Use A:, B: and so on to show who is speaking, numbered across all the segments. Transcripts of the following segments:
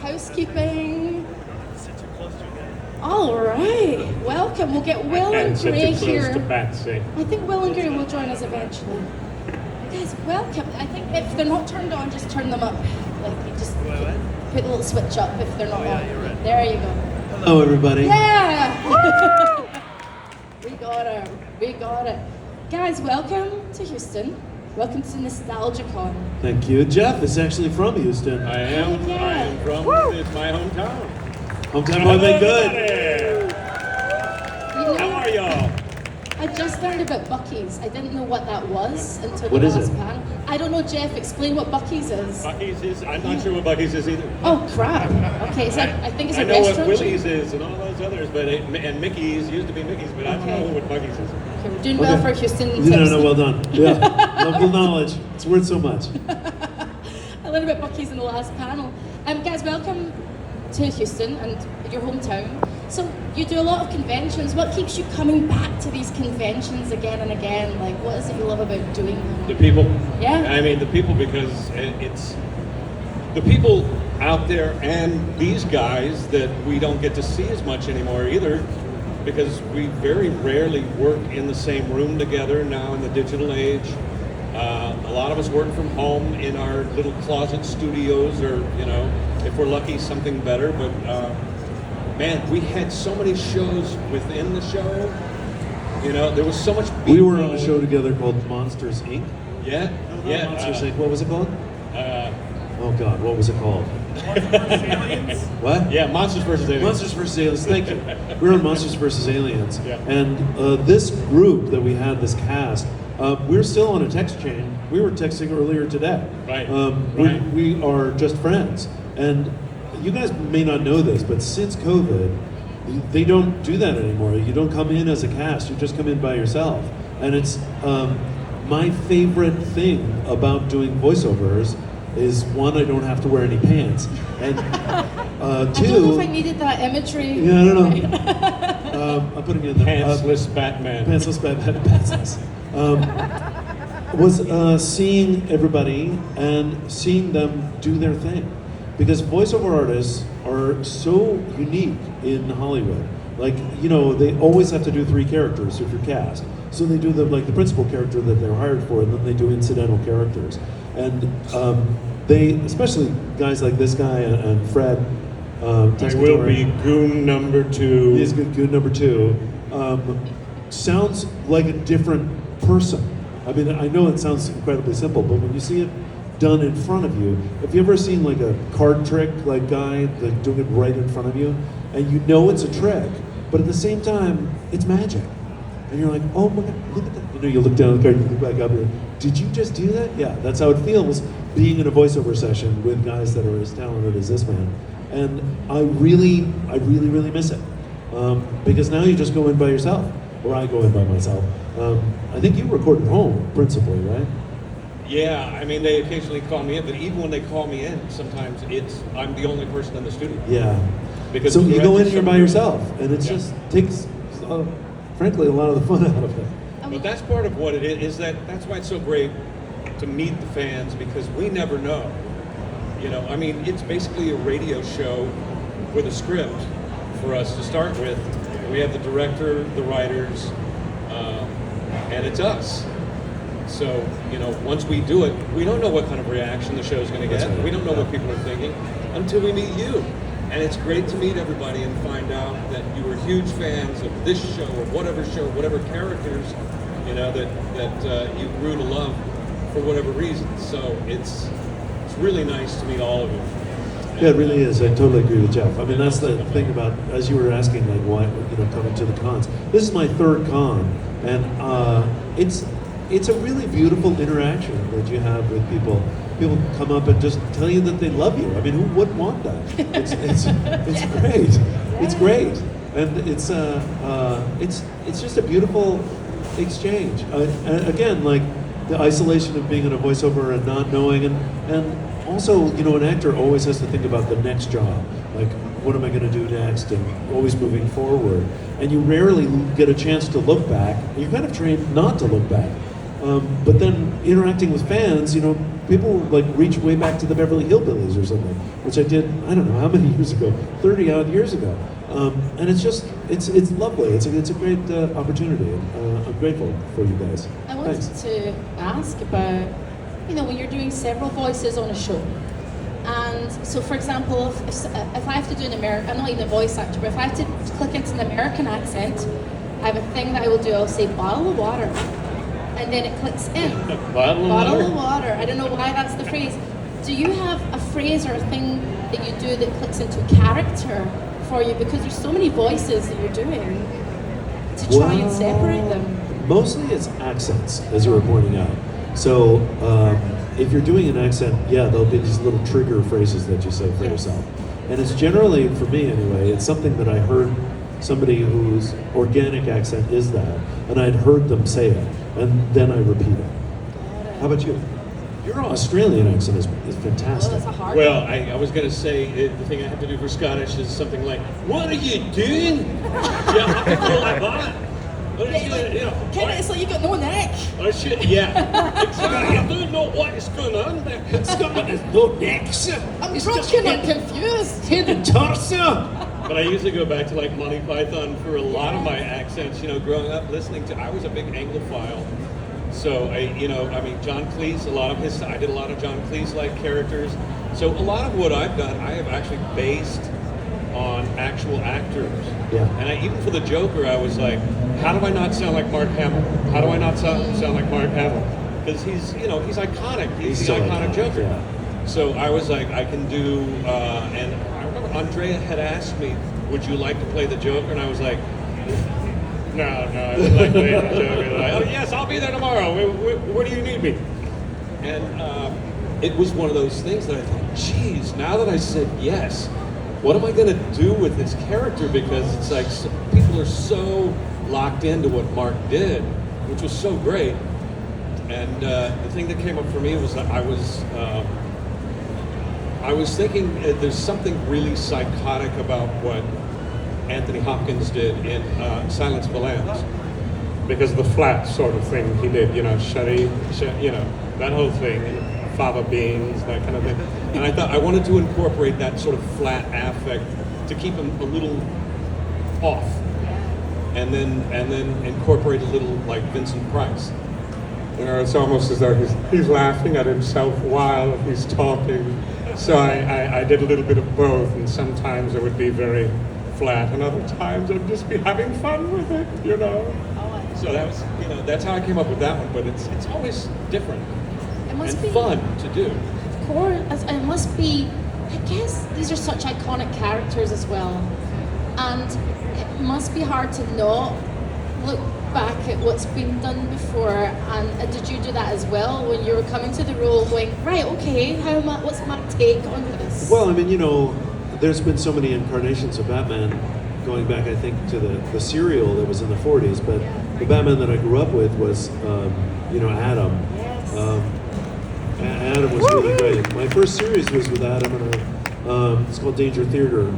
A: housekeeping. All right, welcome. We'll get Will and Gray here. I think Will and Gray will join us eventually. Guys, welcome. I think if they're not turned on, just turn them up. Like, you just put the little switch up if they're not on. Right. There you go.
B: Hello, everybody.
A: Yeah! We got it. Guys, welcome to Houston. Welcome to NostalgiaCon.
B: Thank you. Jeff is actually from Houston.
C: I am from, it's my hometown.
B: Hometown boy, been good.
C: How are y'all?
A: I just learned about Buc-ee's. I didn't know what that was until
B: the
A: last panel. I don't know, Jeff. Explain what Buc-ee's is.
C: Buc-ee's is, I'm not sure what Buc-ee's is either.
A: Oh, crap. Okay, so I think it's a
C: restaurant. I know
A: restaurant.
C: what Willie's is and all those others, but and Mickey's used to be Mickey's, but I don't know what Buc-ee's is.
A: Okay, we're doing well for Houston.
B: No, well done. Yeah, local knowledge. It's worth so much.
A: I learned about Buc-ee's in the last panel. Guys, welcome to Houston and your hometown. So you do a lot of conventions. What keeps you coming back to these conventions again and again? Like, what is it you love about doing them?
C: The people.
A: Yeah.
C: I mean, the people, because it's the people out there and these guys that we don't get to see as much anymore either, because we very rarely work in the same room together now in the digital age. A lot of us work from home in our little closet studios, or, you know, if we're lucky, something better. But man, we had so many shows within the show. You know, there was so much.
B: We were on a show together called Monsters Inc.
C: Yeah,
B: no, yeah. Monsters Inc. What was it called? Oh God, what was it called?
D: Monsters vs. Aliens?
B: What?
C: Yeah, Monsters vs. Aliens.
B: Monsters vs. Aliens. Thank you. We were on Monsters vs. Aliens,
C: yeah.
B: And this group that we had, this cast, we're still on a text chain. We were texting earlier today.
C: Right.
B: Right. We are just friends, and you guys may not know this, but since COVID, they don't do that anymore. You don't come in as a cast, you just come in by yourself. And it's my favorite thing about doing voiceovers is, one, I don't have to wear any pants, and two,
A: I don't know if I needed that imagery.
B: Yeah, I don't know. I'm putting it in the
C: Pantsless Batman.
B: Pantsless Batman. Pantsless. Was seeing everybody and seeing them do their thing. Because voiceover artists are so unique in Hollywood. Like, you know, they always have to do 3 characters if you're cast. So they do the principal character that they're hired for, and then they do incidental characters. And they, especially guys like this guy and Fred.
C: I will be goon number 2.
B: He's goon number 2. Sounds like a different person. I mean, I know it sounds incredibly simple, but when you see it done in front of you. Have you ever seen like a card trick like guy like doing it right in front of you, and you know it's a trick, but at the same time it's magic, and you're like, oh my God, look at that! You know, you look down at the card, you look back up, and you're like, did you just do that? Yeah, that's how it feels being in a voiceover session with guys that are as talented as this man, and I really miss it because now you just go in by yourself, or I go in by myself. I think you record at home principally, right?
C: Yeah, I mean, they occasionally call me in, but even when they call me in, sometimes I'm the only person in the studio.
B: Yeah.
C: Because
B: so you go in here by yourself, and it just takes, frankly, a lot of the fun out of it.
C: But that's part of what it is that's why it's so great to meet the fans, because we never know. You know, I mean, it's basically a radio show with a script for us to start with. We have the director, the writers, and it's us. So, you know, once we do it, we don't know what kind of reaction the show's going to get. Right. We don't know what people are thinking until we meet you. And it's great to meet everybody and find out that you were huge fans of this show or whatever characters, you know, that you grew to love for whatever reason. So it's really nice to meet all of you.
B: Yeah, it really is. I totally agree with Jeff. I mean, that's the thing about, as you were asking, like, why, you know, coming to the cons. This is my 3rd con, and it's a really beautiful interaction that you have with people. People come up and just tell you that they love you. I mean, who wouldn't want that? It's great. It's great, and it's just a beautiful exchange. And again, like the isolation of being in a voiceover and not knowing, and also, you know, an actor always has to think about the next job. Like, what am I going to do next? And always moving forward. And you rarely get a chance to look back. You're kind of trained not to look back. But then interacting with fans, people like reach way back to the Beverly Hillbillies or something, which I did, I don't know how many years ago, 30 odd years ago. And it's just, it's lovely. It's a great opportunity. And, I'm grateful for you guys.
A: I wanted
B: Thanks.
A: to ask about, when you're doing several voices on a show. And so, for example, if I have to do an American, I'm not even a voice actor, but if I have to click into an American accent, I have a thing that I will do. I'll say bottle of water, and then it clicks in.
C: Bottle
A: of water. I don't know why that's the phrase. Do you have a phrase or a thing that you do that clicks into character for you? Because there's so many voices that you're doing to try and separate them.
B: Mostly it's accents, as you were pointing out. So if you're doing an accent, yeah, there'll be these little trigger phrases that you say for yourself. And it's generally, for me anyway, it's something that I heard somebody whose organic accent is that, and I'd heard them say it, and then I repeat it. How about you? Your Australian accent is
A: Oh,
B: fantastic.
A: that's a hard
C: Well,
A: one.
C: I was going to say the thing I have to do for Scottish is something like, "What are you doing?" Yeah, I can go like that. What is
A: It's like you got no neck.
C: Oh shit! Yeah, exactly. I don't know what is going on there.
B: Scotland has no necks.
A: I'm drunken and confused.
B: Head and torso.
C: But I usually go back to like Monty Python for a lot of my accents. Growing up listening to, I was a big Anglophile. So John Cleese, I did a lot of John Cleese-like characters. So a lot of what I've done, I have actually based on actual actors.
B: Yeah.
C: And even for the Joker, I was like, how do I not sound like Mark Hamill? How do I not sound like Mark Hamill? Because he's iconic. He's the
B: so
C: iconic Joker.
B: Yeah.
C: So I was like, I can do, and I remember Andrea had asked me, would you like to play the Joker? And I was like, no, I would like to play the Joker. Like, oh yes, I'll be there tomorrow. Where do you need me? And it was one of those things that I thought, geez, now that I said yes, what am I going to do with this character? Because it's like people are so locked into what Mark did, which was so great. And the thing that came up for me was that I was thinking there's something really psychotic about what Anthony Hopkins did in Silence of the Lambs, because of the flat sort of thing he did, Sherry, that whole thing, and fava beans, that kind of thing. And I thought I wanted to incorporate that sort of flat affect to keep him a little off, and then incorporate a little like Vincent Price. It's almost as though he's laughing at himself while he's talking. So I did a little bit of both, and sometimes it would be very flat, and other times I'd just be having fun with it, So that was, that's how I came up with that one. But it's always different
A: It must
C: and
A: be
C: fun to do.
A: Of course, it must be. I guess these are such iconic characters as well, and it must be hard to not look back at what's been done before. And did you do that as well when you were coming to the role, going right? Okay, what's my take on this?
B: Well, there's been so many incarnations of Batman, going back, I think, to the serial that was in the 40s. But the Batman that I grew up with was, Adam.
A: Yes.
B: Adam was really great. My first series was with Adam, and it's called Danger Theater,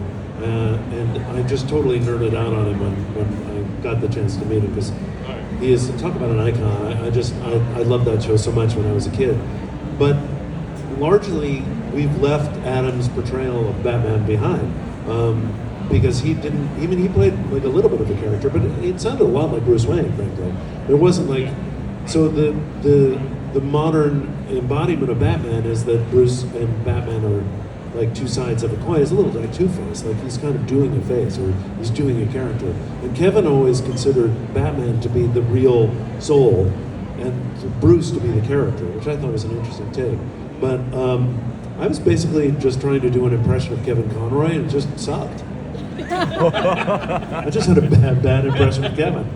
B: and I just totally nerded out on him when I got the chance to meet him, because he is, talk about an icon. I loved that show so much when I was a kid. But largely, we've left Adam's portrayal of Batman behind, because he didn't, he played like a little bit of a character, but it sounded a lot like Bruce Wayne, frankly. It wasn't like, so the modern embodiment of Batman is that Bruce and Batman are like two sides of a coin. It's a little like Two-Face, like he's kind of doing a face, or he's doing a character. And Kevin always considered Batman to be the real soul, and Bruce to be the character, which I thought was an interesting take. But I was basically just trying to do an impression of Kevin Conroy, and it just sucked. I just had a bad impression of Kevin.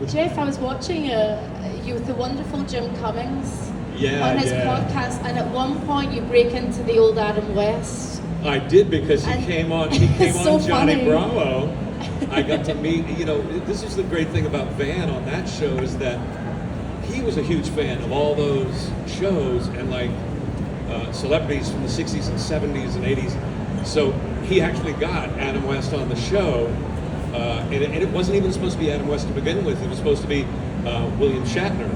A: Jeff, I was watching you with the wonderful Jim Cummings
C: Yeah,
A: on his
C: yeah.
A: podcast, and at one point you break into the old Adam West.
C: I did, because he
A: And
C: came on
A: it's so
C: Johnny
A: funny.
C: Bravo. I got to meet, this is the great thing about Van on that show, is that he was a huge fan of all those shows and like celebrities from the 60s and 70s and 80s. So he actually got Adam West on the show, and it wasn't even supposed to be Adam West to begin with. It was supposed to be William Shatner,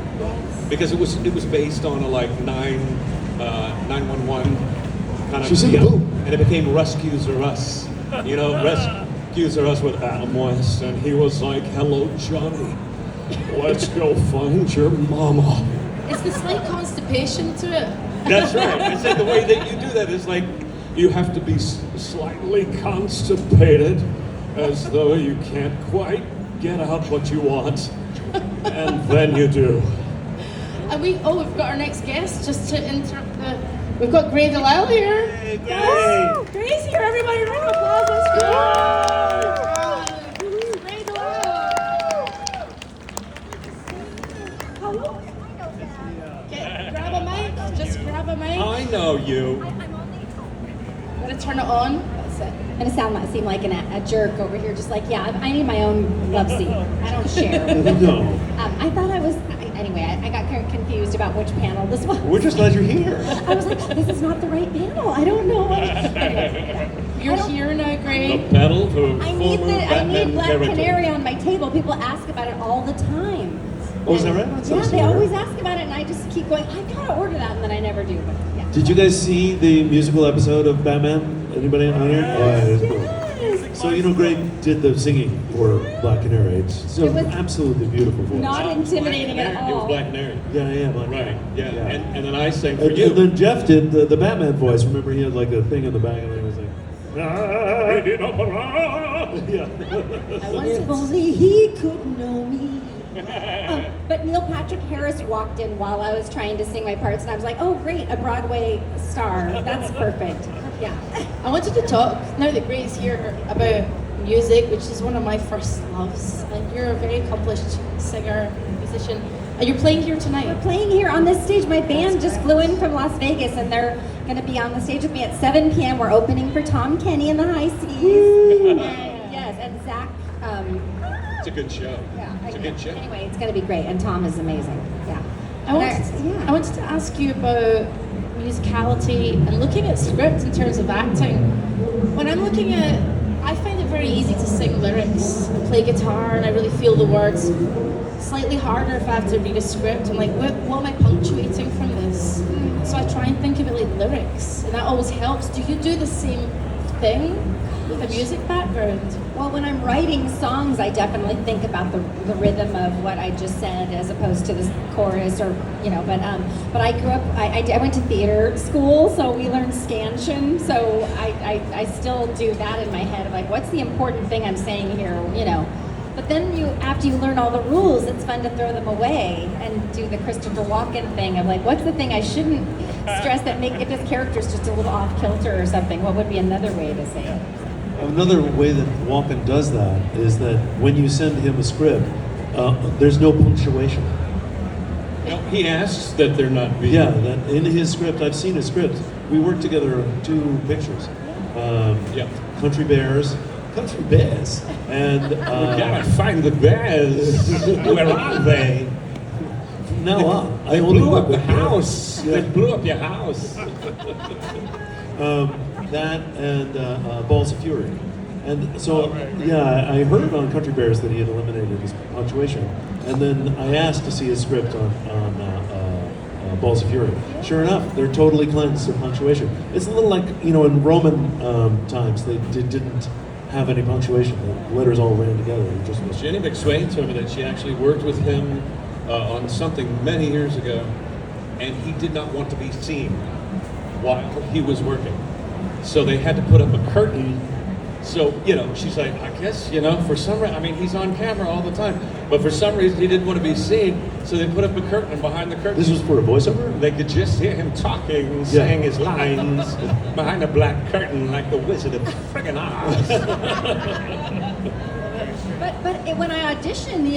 C: because it was based on a like 911 kind of
B: She's in the
C: deal,
B: boot.
C: and it became Rescues Are Us. You know, Rescues Are Us with Adam West, and he was like, "Hello, Johnny, let's go find your mama."
A: It's the slight constipation to it.
C: That's right. I said the way that you do that is like you have to be slightly constipated, as though you can't quite get out what you want, and then you do.
A: And we've got our next guest just to interrupt the. We've got DeLisle here.
B: Hey, Gray.
A: Yes, Gray's here. Everybody, round of applause. Let's go. DeLisle. Hello. Okay, grab a mic. Just grab a mic.
C: I know you.
A: Gotta turn it on. That's it.
E: I'm gonna seem like a jerk over here, just like, yeah, I need my own love seat. I don't share.
B: No.
E: I thought anyway, I got kind of confused about which panel this was.
B: We're just glad you're here.
E: I was like, this is not the right panel. I don't know. Anyway,
A: You're here now,
C: The
A: Gray.
C: pedal to
E: I need
C: former Batman
E: Black
C: character.
E: Canary on my table. People ask about it all the time.
B: Oh, is that right?
E: Yeah, they always ask about it, and I just keep going, I gotta order that, and then I never do. But yeah.
B: Did you guys see the musical episode of Batman? Anybody on here? Oh, yeah, it's cool.
E: Yes.
B: So, Greg did the singing for Black Canary. It's
E: It was
B: absolutely beautiful voice.
E: not intimidating at
C: It was
E: all.
C: Black Canary.
B: Yeah, Black
C: Right,
B: Canary.
C: yeah. And then I sang for
B: And
C: you.
B: then Jeff did the Batman voice. Remember, he had like a thing in the back, and he was like, yeah.
E: If only he could know me. But Neil Patrick Harris walked in while I was trying to sing my parts, and I was like, oh, great, a Broadway star. That's perfect. Yeah.
A: I wanted to talk, now that Gray's here, about music, which is one of my first loves. And you're a very accomplished singer, musician. And you're playing here tonight.
E: We're playing here on this stage. My band just flew in from Las Vegas, and they're going to be on the stage with me at 7 p.m. We're opening for Tom Kenny and the High Seas. Yes, and Zach.
C: It's a good show.
E: Yeah,
C: It's a good show.
E: Anyway, it's going to be great, and Tom is amazing. Yeah.
A: I wanted to ask you about musicality and looking at script in terms of acting. When I'm looking at, I find it very easy to sing lyrics. I play guitar and I really feel the words. Slightly harder if I have to read a script. I'm like, what am I punctuating from this? So I try and think of it like lyrics, and that always helps. Do you do the same thing with a music background?
E: Well, when I'm writing songs, I definitely think about the rhythm of what I just said as opposed to the chorus or, but I grew up, I went to theater school, so we learned scansion, so I still do that in my head of like, what's the important thing I'm saying here, But then after you learn all the rules, it's fun to throw them away and do the Christopher Walken thing of like, what's the thing I shouldn't stress if this character's just a little off kilter or something, what would be another way to say it?
B: Another way that Walken does that is that when you send him a script, there's no punctuation.
C: No, he asks that there not be.
B: Yeah, that in his script, I've seen his script. We worked together on 2 pictures.
C: Yeah.
B: Country Bears, and
C: We gotta find the bears. Where are they?
B: from now on,
C: They
B: I only
C: blew
B: work
C: up the
B: with bears.
C: house.
B: Yeah.
C: They blew up your house.
B: That and Balls of Fury. And so, yeah, I heard on Country Bears that he had eliminated his punctuation. And then I asked to see his script on Balls of Fury. Sure enough, they're totally cleansed of punctuation. It's a little like, in Roman times, they didn't have any punctuation. The letters all ran together. It just was.
C: Jenny McSwain told me that she actually worked with him on something many years ago, and he did not want to be seen while he was working. So they had to put up a curtain. So, she's like, I guess, for some reason, he's on camera all the time, but for some reason he didn't want to be seen, so they put up a curtain, and behind the curtain,
B: This was for a voiceover?
C: they could just hear him talking, saying his lines behind a black curtain like the Wizard of friggin' Oz.
E: But when I audition,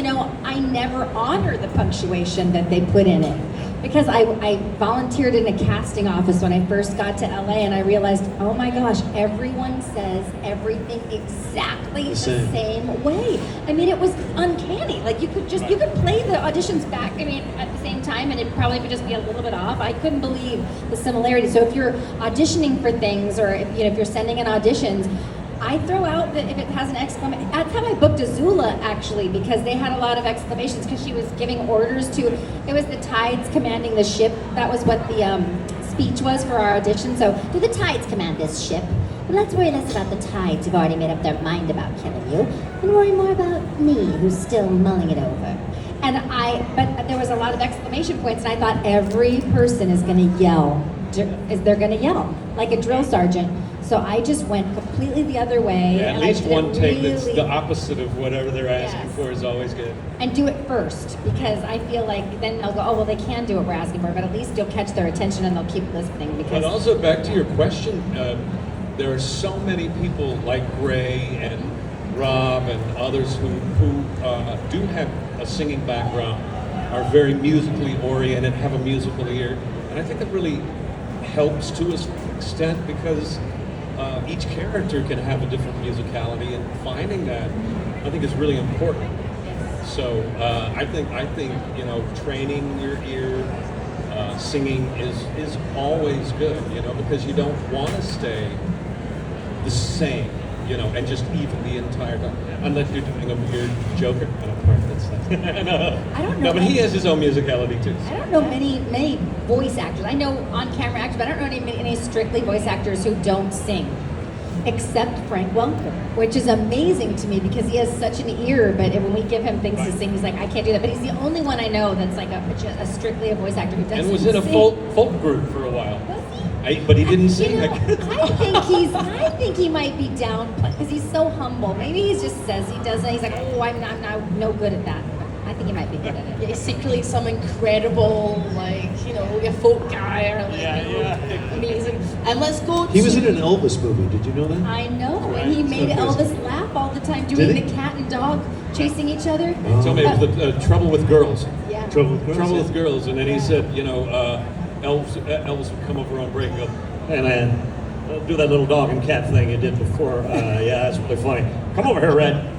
E: I never honor the punctuation that they put in it. Because I volunteered in a casting office when I first got to LA, and I realized, oh my gosh, everyone says everything exactly the same way. It was uncanny. Like you could play the auditions back, at the same time, and it probably would just be a little bit off. I couldn't believe the similarity. So if you're auditioning for things, or if you're sending in auditions, I throw out that if it has an exclamation. That's how I booked Azula, actually, because they had a lot of exclamations because she was giving orders to. It was the tides commanding the ship. That was what the speech was for our audition. So, do the tides command this ship? Well, let's worry less about the tides who've already made up their mind about killing you, and worry more about me, who's still mulling it over. But there was a lot of exclamation points, and I thought every person is going to yell. They're going to yell like a drill sergeant. So I just went completely the other way.
C: Yeah, at
E: and
C: least
E: I did
C: one take
E: really,
C: that's the opposite of whatever they're asking
E: Yes.
C: for is always good.
E: and do it first, because I feel like then they'll go, oh well, they can do what we're asking for, but at least you'll catch their attention and they'll keep listening. Because
C: But also back to your question, there are so many people like Ray and Rob and others who do have a singing background, are very musically oriented, have a musical ear, and I think that really helps to an extent because each character can have a different musicality, and finding that I think is really important. So I think training your ear, singing is always good, because you don't want to stay the same, and just even the entire time, unless you're doing a weird Joker. I don't know if that's
E: I don't know.
C: No, but he has his own musicality too.
E: I don't know many voice actors. I know on-camera actors, but I don't know any strictly voice actors who don't sing, except Frank Welker, which is amazing to me because he has such an ear, but when we give him things to sing, he's like, I can't do that. But he's the only one I know that's like a strictly a voice actor who doesn't
C: And was in a
E: sing.
C: folk group for a while.
E: Was he?
C: But he didn't sing.
E: I think he might be down because he's so humble. Maybe he just says he doesn't. He's like, oh, I'm no good at that. But I think he might be good at it.
A: Yeah, he's secretly some incredible, a folk guy or amazing. And let's go.
B: He was in an Elvis movie. Did you know that?
E: I know, and he made Elvis laugh all the time,
B: Did
E: doing
B: he?
E: the cat and dog chasing each other.
C: Tell me it was the Trouble with Girls.
E: Yeah.
B: Trouble with Girls.
C: Trouble
B: yeah.
C: with Girls, and then he said, Elvis would come over on break and go, hey man, do that little dog and cat thing you did before. Yeah, that's really funny. Come over here, Red.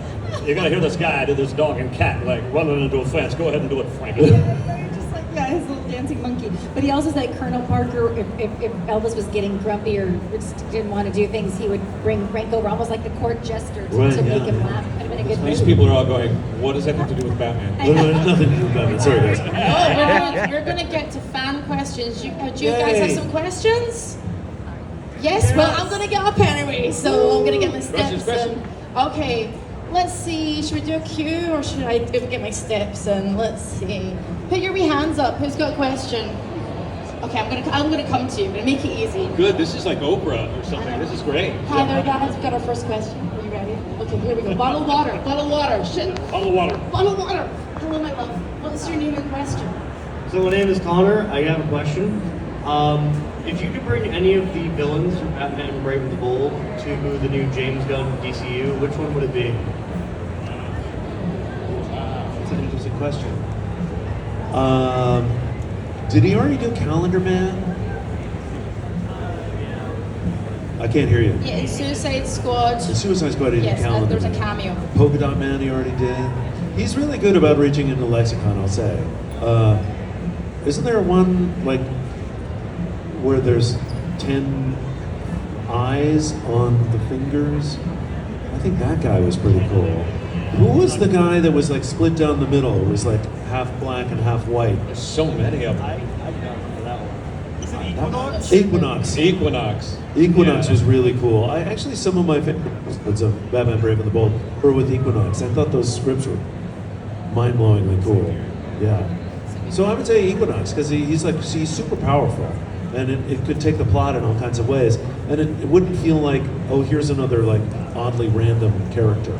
C: You're gonna hear this guy do this dog and cat like running into a fence. Go ahead and do it, Frankie.
E: Just like his little dancing monkey. But he also said Colonel Parker, if Elvis was getting grumpy or just didn't want to do things, he would bring Frank over almost like the court jester to make him laugh. Could have been a good
C: These
E: movie.
C: people are all going, what does that have to do with Batman?
B: Well, no, nothing to do with Batman. Sorry, guys.
A: Oh, we're gonna get to fan questions. Do you guys have some questions? Yes. Well, I'm gonna get up anyway, so I'm gonna get my steps in. Okay. Let's see. Should we do a cue or should I get my steps in? Let's see. Put your wee hands up. Who's got a question? Okay, I'm gonna come to you. I'm gonna make it easy.
C: Good, this is like Oprah or something. This is great.
A: Hi there, guys. We've got our first question. Are you ready? Okay, here we go. Bottled water. Bottled water. Shit.
C: Bottled water.
A: Bottled water. Hello, my love. What's your name and question?
F: So my name is Connor. I have a question. If you could bring any of the villains from Batman Brave and the Bold to the new James Gunn DCU, which one would it be?
B: That's an interesting question. Did he already do Calendar Man? I can't hear you.
A: Yeah, in Suicide Squad.
B: The Suicide Squad he did
A: Yes,
B: Calendar
A: there's a
B: Man.
A: cameo.
B: Polka Dot Man he already did. He's really good about reaching into lexicon, I'll say. Isn't there one like where there's 10 eyes on the fingers? I think that guy was pretty cool. Who was the guy that was like split down the middle? It was like half black and half white.
C: There's so many of them.
F: I don't know that one.
D: Is it Equinox?
B: Equinox.
C: Equinox.
B: Equinox
C: Yeah.
B: was really cool. I actually, some of my favorite episodes of Batman Brave and the Bold were with Equinox. I thought those scripts were mind-blowingly cool. Yeah. So I would say Equinox because he's super powerful, and it could take the plot in all kinds of ways, and it wouldn't feel like, oh, here's another like oddly random character.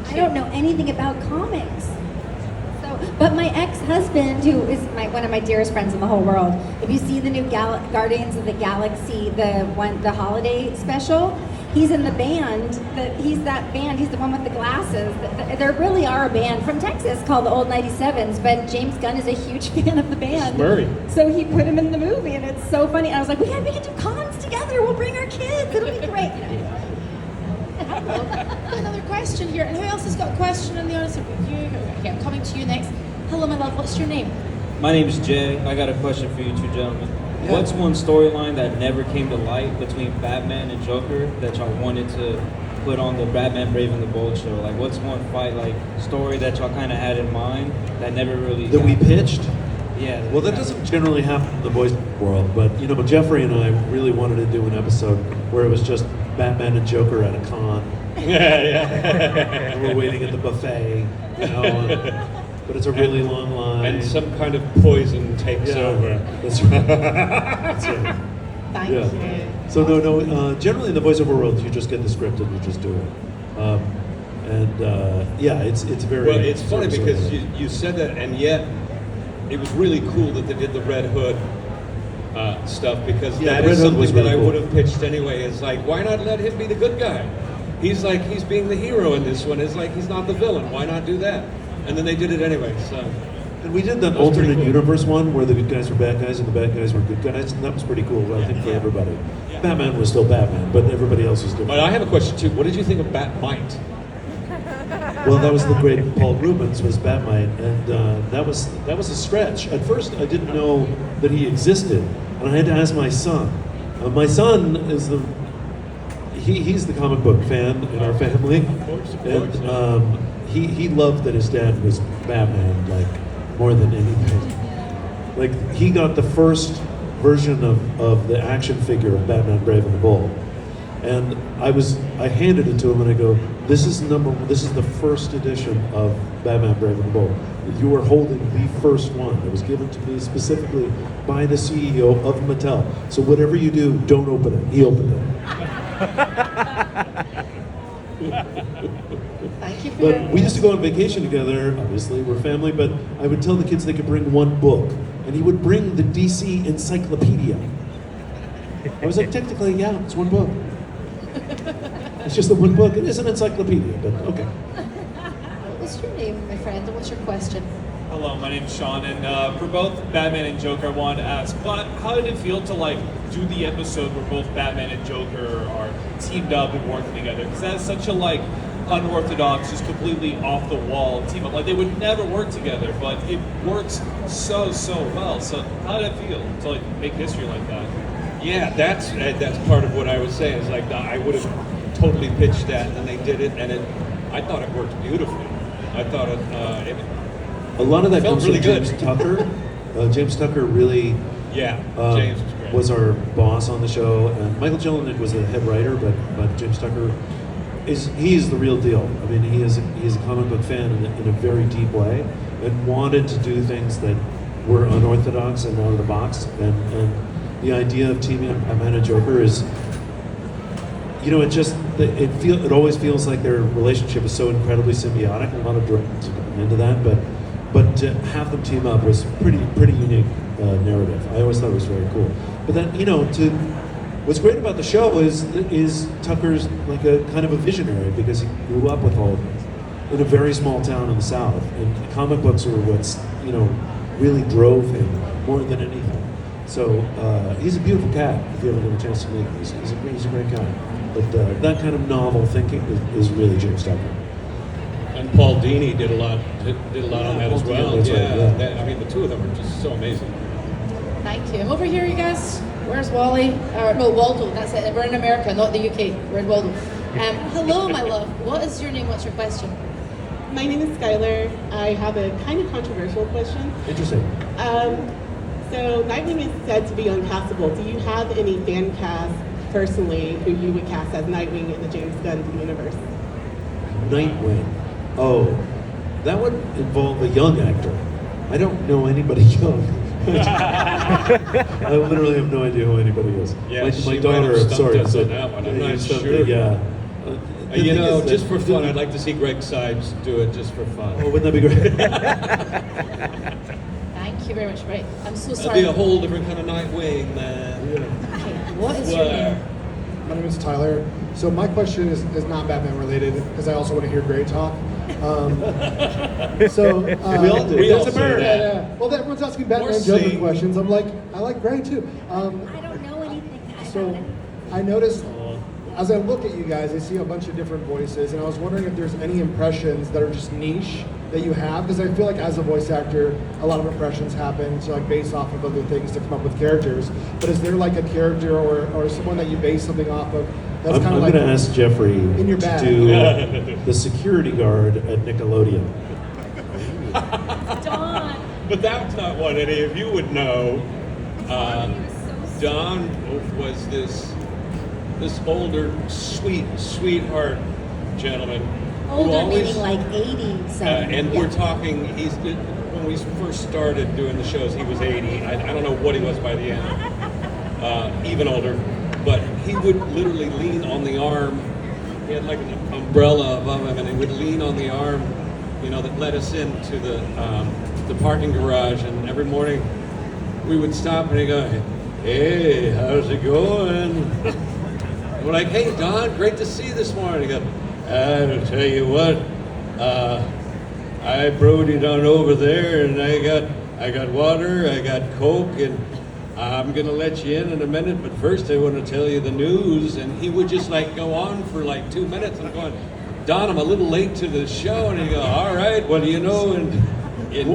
E: I don't know anything about comics. But my ex-husband, who is one of my dearest friends in the whole world, if you see the new Guardians of the Galaxy, the holiday special, he's in the band. He's that band. He's the one with the glasses. There really are a band from Texas called the Old 97s, but James Gunn is a huge fan of the band.
C: Murray.
E: So he put him in the movie, and it's so funny. And I was like, we can do cons together. We'll bring our kids. It'll be great.
A: Another question here. And who else has got a question in the audience? You. Okay, I'm coming to you next. Hello, my love. What's your name?
G: My name is Jay. I got a question for you two gentlemen. what's one storyline that never came to light between Batman and Joker that y'all wanted to put on the Batman Brave and the Bold show? Like, what's one fight, like, story that y'all kind of had in mind that never really
B: That we
G: got-
B: pitched?
G: Yeah.
B: Well, that doesn't generally happen in the voice world, but Jeffrey and I really wanted to do an episode where it was just Batman and Joker at a con. And we're waiting at the buffet, but it's a really long line.
C: And some kind of poison takes over.
B: That's right. That's right.
E: Thank
B: Yeah.
E: you.
B: So generally in the voiceover world, you just get the script and you just do it. It's very.
C: Well, it's funny
B: sort of
C: because
B: sort
C: you said that, and yet it was really cool that they did the Red Hood stuff, because
B: Yeah,
C: that
B: Red
C: is
B: Hood
C: something
B: was
C: that
B: really
C: I
B: cool.
C: would have pitched anyway. It's like, why not let him be the good guy? He's being the hero in this one. It's like he's not the villain. Why not do that? And then they did it anyway. So
B: and we did that
C: That was pretty
B: alternate
C: cool.
B: universe one where the good guys were bad guys and the bad guys were good guys, and that was pretty cool. I think for everybody.
C: Yeah.
B: Batman was still Batman, but everybody else was different.
C: But I have a question too. What did you think of Batmite?
B: Well, that was the great Paul Rubens was Batmite, and that was a stretch. At first, I didn't know that he existed, and I had to ask my son. My son is he's the comic book fan in our family,
C: Of course.
B: and he loved that his dad was Batman like more than anything. Like he got the first version of the action figure of Batman Brave and the Bold. And I handed it to him and I go, this is the first edition of Batman Brave and the Bold. You are holding the first one. It was given to me specifically by the CEO of Mattel. So whatever you do, don't open it. He opened it.
A: Thank you for
B: But we used to go on vacation together, obviously, we're family, but I would tell the kids they could bring one book. And he would bring the DC Encyclopedia. I was like, technically, yeah, it's one book. It's just the one book. It is an encyclopedia, but okay.
A: What's your name, my friend, and what's your question?
D: Hello, my name's Sean, and for both Batman and Joker, I wanted to ask, how did it feel to do the episode where both Batman and Joker are teamed up and working together? Because that's such a unorthodox, just completely off the wall team up. Like they would never work together, but it works so well. So how did it feel to make history like that?
C: Yeah, that's part of what I was saying. It's like I would have totally pitched that, and then they did it, and I thought it worked beautifully. I thought it
B: A lot of that
C: Felt
B: comes
C: really
B: from
C: good.
B: James Tucker. James Tucker really
C: James was great.
B: was our boss on the show, and Michael Jelenic was the head writer, but James Tucker is the real deal. I mean, he is a comic book fan in a very deep way, and wanted to do things that were unorthodox and out of the box. And the idea of teaming up Batman and Joker is, it always feels like their relationship is so incredibly symbiotic. A lot of directors are into that, but to have them team up was pretty unique narrative. I always thought it was very cool. But then what's great about the show is Tucker's like a kind of a visionary, because he grew up with all of this in a very small town in the South, and comic books were what's really drove him more than anything. So he's a beautiful cat. If you ever get a chance to meet him, he's a great guy. But that kind of novel thinking is really James Tucker.
C: And Paul Dini did a lot on that as
B: Paul
C: well.
B: Dini, that's right, yeah.
C: I mean, the two of them are just so amazing.
A: Thank you. I'm over here, you guys. Where's Wally? No, Waldo. That's it. We're in America, not the UK. We're in Waldo. Hello, my love. What is your name? What's your question?
H: My name is Skylar. I have a kind of controversial question.
B: Interesting.
H: So Nightwing is said to be uncastable. Do you have any fan cast personally who you would cast as Nightwing in the James Gunn universe?
B: Nightwing. Oh, that would involve a young actor. I don't know anybody young. I literally have no idea who anybody is.
C: Yeah,
B: my
C: she
B: daughter.
C: might have
B: Sorry,
C: stumped us on that one. I'm not
B: stumped
C: sure.
B: me, yeah. The thing is
C: Just
B: that-
C: for fun, I'd like to see Greg Sides do it just for fun.
B: Oh, wouldn't that be great?
A: Thank you very much. Right. I'm so
C: That'd
A: sorry.
C: be a whole different kind of Nightwing, man.
A: Okay, what is your name?
I: My name is Tyler. So my question is not Batman related, because I also want to hear Gray talk.
B: We all do.
C: We all
B: There's a
C: say
B: bird.
C: that.
I: Yeah. Well, everyone's asking Batman
C: Or
I: and Joker
C: sing.
I: questions. I'm like, I like Gray too.
E: I don't know anything.
I: So I noticed as I look at you guys, I see a bunch of different voices, and I was wondering if there's any impressions that are just niche that you have? Because I feel like as a voice actor, a lot of impressions happen to like base off of other things to come up with characters. But is there like a character or someone that you base something off of? That's
B: I'm
I: kind of like
B: going to ask Jeffrey
I: in your
B: to
I: bag.
B: do the security guard at Nickelodeon.
E: Dawn.
C: But that's not what any of you would know. Don was this older, sweetheart gentleman. who
E: Older
C: always-
E: meaning like 80 something.
C: and we're talking, when we first started doing the shows, he was 80. I don't know what he was by the end, even older. But he would literally lean on the arm. He had like an umbrella above him, and he would lean on the arm, that led us into the parking garage. And every morning we would stop and he'd go, "Hey, how's it going?" We're like, "Hey, Don, great to see you this morning." He goes, "I'll tell you what, I broodied on over there, and I got water, I got Coke, and I'm gonna let you in a minute, but first I want to tell you the news." And he would just like go on for like 2 minutes, and I'm going, "Don, I'm a little late to the show." And he'd go, "All right, what do you know in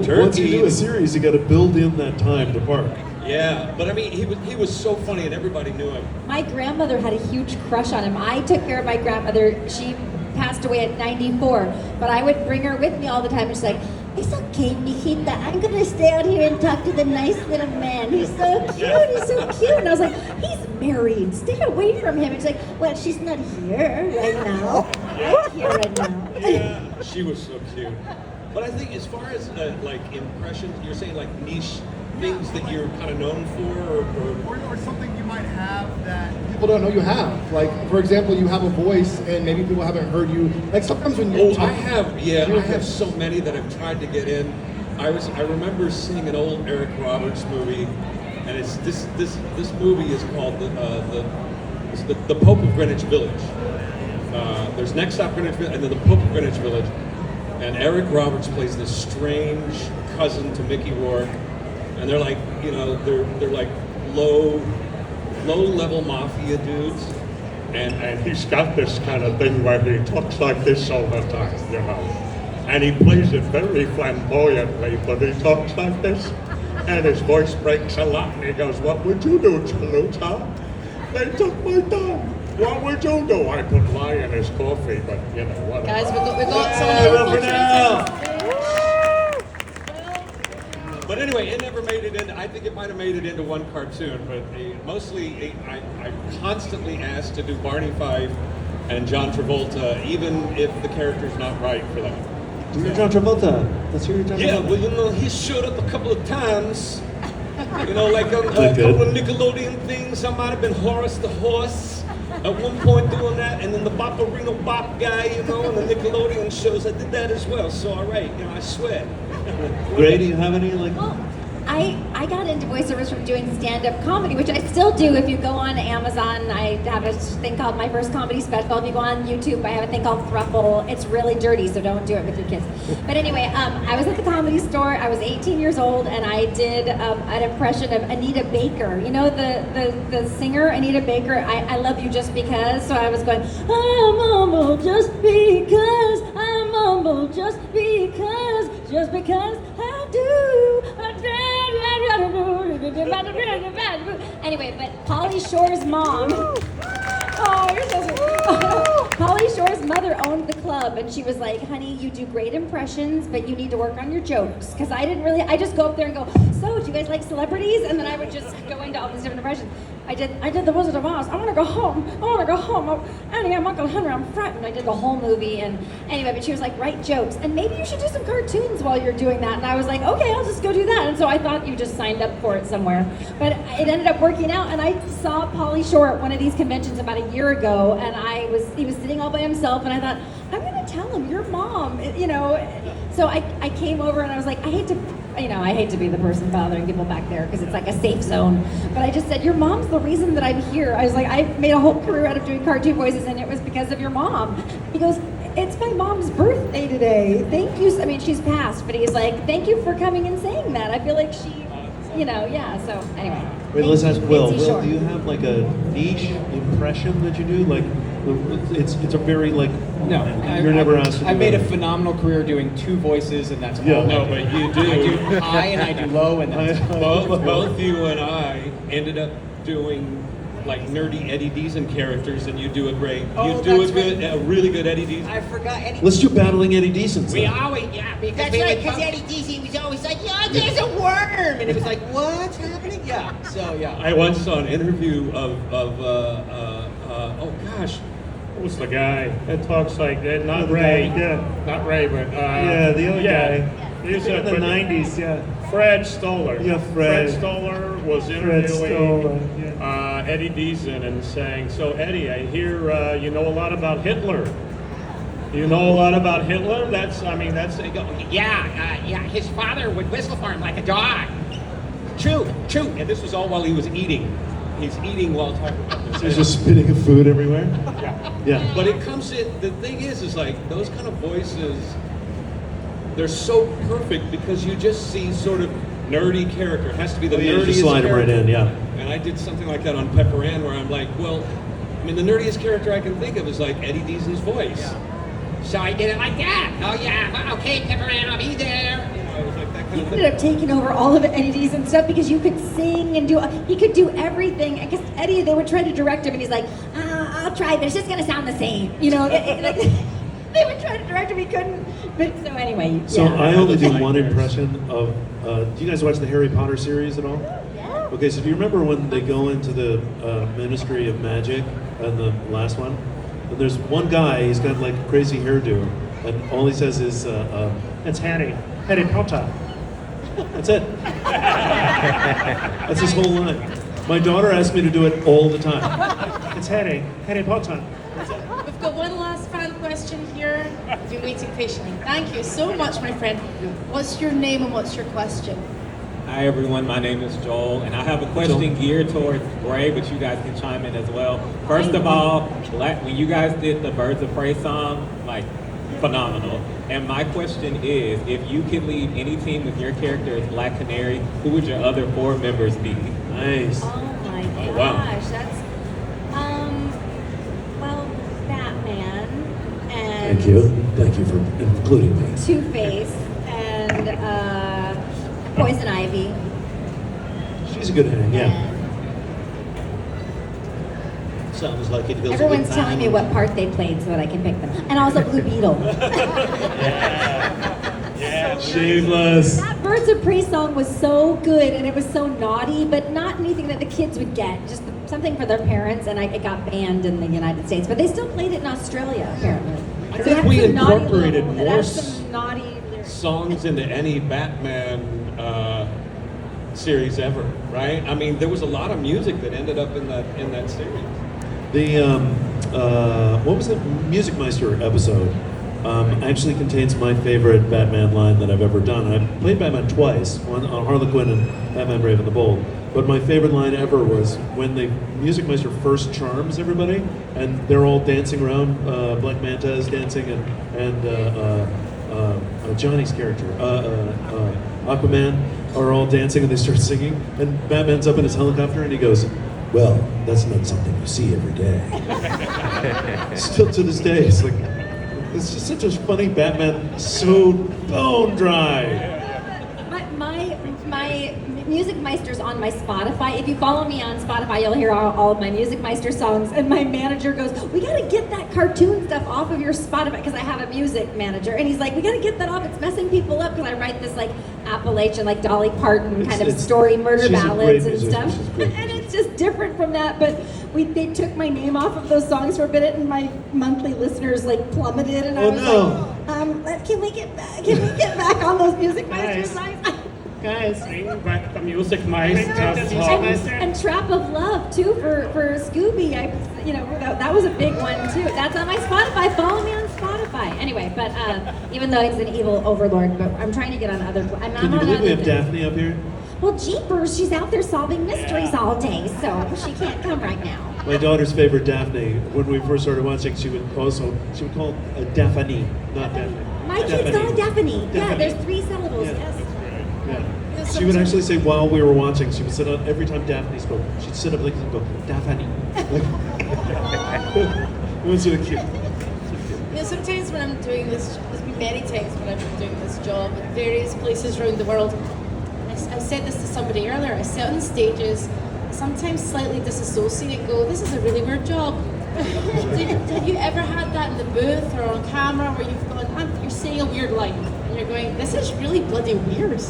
C: Turkey?"
B: Once you do a series, you got to build in that time to park.
C: Yeah, but I mean, he was so funny, and everybody knew him.
E: My grandmother had a huge crush on him. I took care of my grandmother. She passed away at 94, but I would bring her with me all the time. And she's like, "It's okay, mijita. I'm going to stay out here and talk to the nice little man. He's so cute. He's so cute." And I was like, "He's married. Stay away from him." And she's like, "Well, she's not here right now. I'm here right now."
C: Yeah, she was so cute. But I think as far as like impressions, you're saying like niche things that you're kind of known for,
I: Or something you might have that people don't know you have. Like, for example, you have a voice and maybe people haven't heard you. Like sometimes when you talk,
C: I have so many that I've tried to get in. I remember seeing an old Eric Roberts movie, and it's this movie is called the Pope of Greenwich Village. There's Next Stop Greenwich Village, and then the Pope of Greenwich Village. And Eric Roberts plays this strange cousin to Mickey Rourke, and they're like, they're like low level mafia dudes, and he's got this kind of thing where he talks like this all the time, and he plays it very flamboyantly, but he talks like this, and his voice breaks a lot, and he goes, "What would you do, Chaluta? They took my dog. What would you do?" I put lye in his coffee, but whatever.
A: Guys, we got some
C: But anyway, it never made it in. I think it might have made it into one cartoon, but mostly I'm constantly asked to do Barney Fife and John Travolta, even if the character's not right for that.
B: Do your John Travolta. Let's hear your John
C: Yeah,
B: Travolta.
C: well, he showed up a couple of times. Like on a
B: Good.
C: couple of Nickelodeon things. I might have been Horace the Horse at one point doing that, and then the Bopperino Bop guy, and the Nickelodeon shows, I did that as well. So all right, I swear.
B: Gray, do you have any like?
E: Well, I got into voiceovers from doing stand-up comedy, which I still do. If you go on Amazon, I have a thing called My First Comedy Special. If you go on YouTube, I have a thing called Thruple. It's really dirty, so don't do it with your kids. But anyway, I was at the Comedy Store. I was 18 years old, and I did an impression of Anita Baker. You know the singer Anita Baker. I love you just because. So I was going, I'm humble just because. I'm humble just because I do. Anyway, but Pauly Shore's mom. Oh, you're so sweet. Pauly Shore's mother owned the club, and she was like, "Honey, you do great impressions, but you need to work on your jokes." Because I just go up there and go, "So, do you guys like celebrities?" And then I would just go into all these different impressions. I did the Wizard of Oz. I want to go home. Oh, Annie, I'm Uncle Henry. I'm frightened. I did the whole movie, and anyway, but she was like, "Write jokes, and maybe you should do some cartoons while you're doing that." And I was like, "Okay, I'll just go do that." And so I thought you just signed up for it somewhere, but it ended up working out. And I saw Pauly Shore at one of these conventions about a year ago, and he was sitting all by himself, and I thought, I'm gonna tell him your mom, So I came over and I was like, I hate to be the person bothering people back there because it's like a safe zone. But I just said, your mom's the reason that I'm here. I was like, I made a whole career out of doing cartoon voices, and it was because of your mom. He goes, it's my mom's birthday today. Thank you. I mean, she's passed, but he's like, thank you for coming and saying that. I feel like she yeah. So anyway.
B: Wait, let's ask Will.
E: Nancy
B: Will,
E: Shore.
B: do you have like a niche impression that you do? Like, it's a very like.
J: No,
B: You're never asked to
J: I
B: do
J: made a
B: that.
J: phenomenal career doing 2 voices, and that's
B: Yeah.
J: all.
C: No,
J: I
C: but
J: do.
C: you do.
J: I do high and I do low, and that's
C: Both you and I ended up doing like nerdy Eddie Deason characters, and you do a great.
J: Oh,
C: You do
J: that's
C: a really good Eddie Deason.
J: I forgot Eddie.
B: Let's do battling Eddie Deason.
J: We always, yeah, because
K: That's right, because Eddie Deasy was always like, yeah, there's a worm! And it was like, what's happening?
J: Yeah, so yeah.
C: I once saw an interview of oh gosh, what was the guy that talks like that? Not
L: The
C: Ray,
L: guy, yeah.
C: not Ray, but
L: The other guy.
C: He's
L: In the
C: but
L: 90s, yeah.
C: Fred Stoller.
L: Yeah, Fred.
C: Stoller was
L: Fred
C: interviewing
L: Stoller, yeah.
C: Eddie Deason and saying, "So Eddie, I hear you know a lot about Hitler. You know a lot about Hitler? That's
K: Yeah, his father would whistle for him like a dog.
C: true. And this was all while he was eating. He's eating while talking about this.
B: He's just spitting of food everywhere. Yeah.
C: But it comes in, the thing is like those kind of voices, they're so perfect because you just see sort of nerdy character. It has to be the
B: You
C: nerdiest
B: just slide him right
C: character.
B: in, yeah.
C: And I did something like that on Pepper Ann where I'm like, well, I mean, the nerdiest character I can think of is like Eddie Deason's voice.
K: So I did it like that. Oh yeah, okay, Pepper Ann, I'll be there.
C: You know, it was like that kind
E: He
C: of thing.
E: ended up taking over all of Eddie's and stuff because you could sing and he could do everything. I guess Eddie, they would try to direct him and he's like, I'll try, but it's just gonna sound the same. Like they would try to direct him, he couldn't. But so anyway,
B: So
E: yeah.
B: I only do one impression of. Do you guys watch the Harry Potter series at all?
E: Yeah.
B: Okay, so do you remember when they go into the Ministry of Magic and the last one? And there's one guy, he's got like a crazy hairdo, and all he says is,
L: It's Harry Potter.
B: that's it. That's his whole line. My daughter asks me to do it all the time.
L: It's Harry Potter.
A: We've got one last fan question here. I've been waiting patiently. Thank you so much, my friend. What's your name and what's your question?
M: Hi everyone, my name is Joel, and I have a question geared towards Bray, but you guys can chime in as well. First of all, when you guys did the Birds of Prey song, like, phenomenal. And my question is, if you could lead any team with your character as Black Canary, who would your other 4 members be?
B: Nice.
E: Oh my
C: Oh,
E: gosh,
C: wow.
E: that's well, Batman and
B: Thank you for including me.
E: Two-Face and Poison Ivy.
B: She's a good hang, yeah.
K: Sounds like it goes
E: Everyone's telling me what part they played so that I can pick them. And also Blue Beetle.
B: Shameless.
E: That Birds of Prey song was so good and it was so naughty, but not anything that the kids would get. Just something for their parents, and it got banned in the United States. But they still played it in Australia, apparently.
C: I
E: So
C: think
E: it
C: we
E: had some naughty
C: incorporated
E: little- it
C: more
E: had some naughty lyrics.
C: songs into any Batman series ever, right? I mean, there was a lot of music that ended up in that series.
B: The what was the Music Meister episode? Actually contains my favorite Batman line that I've ever done. I've played Batman twice, one on Harley Quinn and Batman Brave and the Bold. But my favorite line ever was when the Music Meister first charms everybody, and they're all dancing around. Black Manta is dancing, and Johnny's character, Aquaman, are all dancing, and they start singing. And Batman's up in his helicopter, and he goes, "Well, that's not something you see every day." Still to this day, it's just such a funny Batman, so bone dry.
E: My Music Meister's on my Spotify. If you follow me on Spotify, you'll hear all of my Music Meister songs. And my manager goes, "We gotta get that cartoon stuff off of your Spotify," because I have a music manager. And he's like, "We gotta get that off. It's messing people up." Because I write this like Appalachian, like Dolly Parton kind of story, murder
B: she's a
E: ballads
B: great
E: and
B: musician.
E: stuff.
B: She's a great
E: And it's just different from that. But they took my name off of those songs for a bit, and my monthly listeners like plummeted. And I
B: Oh,
E: was
B: no.
E: like, "Can we get back? Can we get back on those Music Meister songs?"
L: Guys,
C: Bring back the Music
E: And Trap of Love too for Scooby. That was a big one too. That's on my Spotify. Follow me on Spotify. Anyway, but even though he's an evil overlord, but I'm trying to get on other. I'm
B: Can you
E: on
B: believe we
E: other
B: have Daphne up here?
E: Well, jeepers, she's out there solving mysteries all day, so she can't come right now.
B: My daughter's favorite Daphne, when we first started watching, she would call it Daphne, not Daphne.
E: My kids call it Daphne. Yeah,
B: Daphne.
E: there's 3 syllables. Yes.
B: Yeah. She would actually say while we were watching, she would sit up every time Daphne spoke. She'd sit up like and go, Daphne. It was so cute.
A: You know, sometimes when I'm doing this, there's been many times when I've been doing this job at various places around the world. I said this to somebody earlier. I sit on stages, sometimes slightly disassociate and go, this is a really weird job. Have you ever had that in the booth or on camera where you've gone, you're saying a weird line and you're going, this is really bloody weird?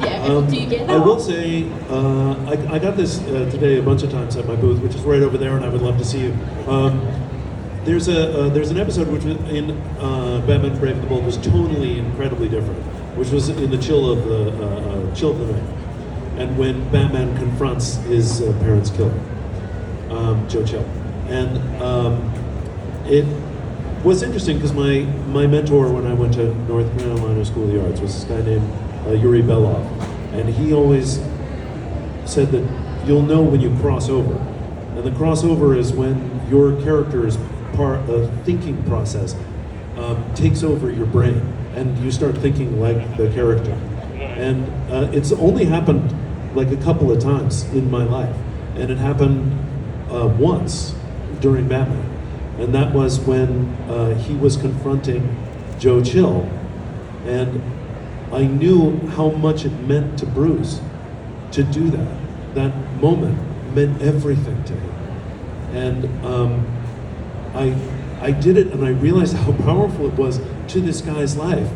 A: Yeah. Do you get that?
B: I will say, I got this today a bunch of times at my booth, which is right over there, and I would love to see you. There's an episode which was in Batman Brave and the Bold was tonally incredibly different, which was in the chill of the night, and when Batman confronts his parents' killer, Joe Chill, and it was interesting because my mentor when I went to North Carolina School of the Arts was this guy named Yuri Belov, and he always said that you'll know when you cross over, and the crossover is when your character's part of thinking process takes over your brain, and you start thinking like the character. And it's only happened like a couple of times in my life, and it happened once during Batman, and that was when he was confronting Joe Chill, and I knew how much it meant to Bruce to do that. That moment meant everything to him, and I did it, and I realized how powerful it was to this guy's life,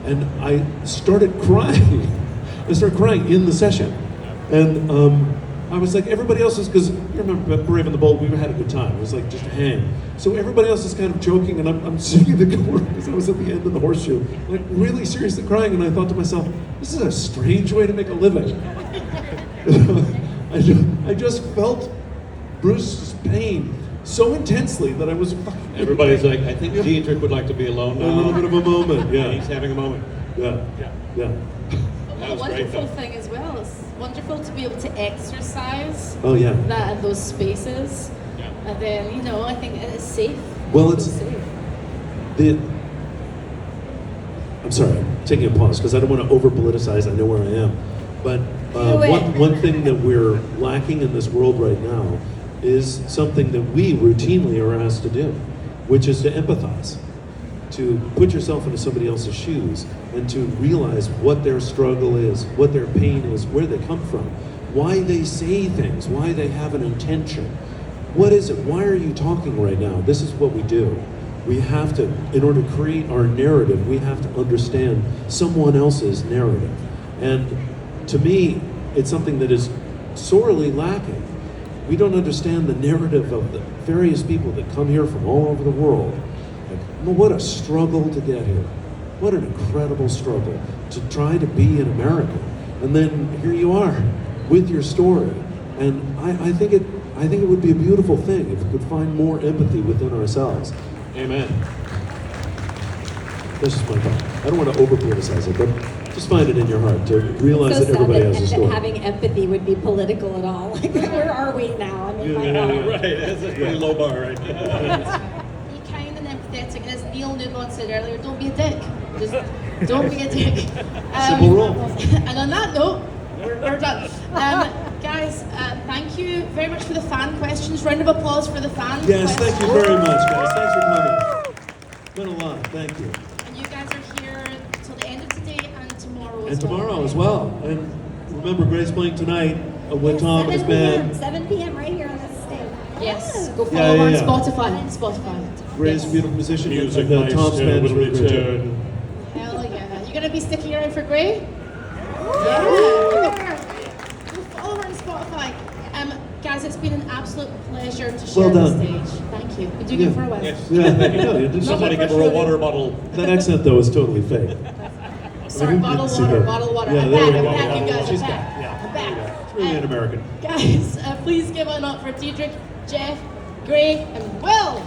B: and I started crying. I started crying in the session, and I was like, everybody else is, because you remember Brave and the Bold, we had a good time. It was like just a hang. So everybody else is kind of joking, and I'm singing the chorus because I was at the end of the horseshoe, like really seriously crying, and I thought to myself, this is a strange way to make a living. I just felt Bruce's pain so intensely that I was fucking...
C: Everybody's like, I think Diedrich would like to be alone now.
B: A little bit of a moment, yeah.
C: He's having a moment.
B: Yeah.
A: What a wonderful thing as well. It's wonderful to be able to exercise
B: Oh, yeah.
A: that in those spaces. Yeah. And then, I think it's safe.
B: Well, it's
A: safe.
B: I'm sorry, I'm taking a pause because I don't want to over-politicize. I know where I am. But one thing that we're lacking in this world right now is something that we routinely are asked to do, which is to empathize, to put yourself into somebody else's shoes and to realize what their struggle is, what their pain is, where they come from, why they say things, why they have an intention. What is it? Why are you talking right now? This is what we do. We have to, in order to create our narrative, we have to understand someone else's narrative. And to me, it's something that is sorely lacking. We don't understand the narrative of the various people that come here from all over the world. Like, what a struggle to get here. What an incredible struggle to try to be an American. And then here you are with your story. And I think it would be a beautiful thing if we could find more empathy within ourselves. Amen. That's just my thought. I don't want to over-politicize it, but just find it in your heart to realize that everybody has a story.
E: Having empathy would be political at all. Like, where are we now? I mean,
C: Right, that's a pretty low bar right now.
A: Be kind and empathetic, and as Neil Newgon said earlier, don't be a dick. Just don't be a dick.
B: Simple rule.
A: And on that note, we're done. Guys, thank you very much for the fan questions. Round of applause for the fan
B: Yes,
A: questions.
B: thank you very much, guys. Thanks for coming. It's been a lot. Thank you.
A: And you guys are here till the end of today and tomorrow
B: And tomorrow as well. And remember, Grace playing tonight with Tom and his
E: 7 p.m.
B: band.
E: 7 p.m. right here on this stage.
A: Yes, go follow her on
B: yeah.
A: Spotify.
B: Grace,
A: Yes.
B: beautiful musician.
C: Music
B: and Tom's
C: maestro
B: band is
C: will
B: really great too.
C: return.
A: Hell yeah. You gonna be sticking around for Gray? Yeah. Go follow her on Spotify. Guys, it's been an absolute pleasure to share
B: Well done.
A: the stage. Thank you. Been doing it for a while.
C: Yes.
B: Yeah, no, you did
C: Somebody give her a water bottle.
B: That accent though is totally fake.
A: Sorry, bottle
B: See
A: water,
B: that.
A: bottle water.
B: Yeah,
A: I'm
B: there
A: back,
B: we
A: I'm
B: go.
A: back, you guys,
B: She's
A: I'm
B: back.
A: back.
B: Yeah.
A: I'm back.
B: It's really un-American.
A: Guys, please give it up for Diedrich, Jeff, Gray, and Will.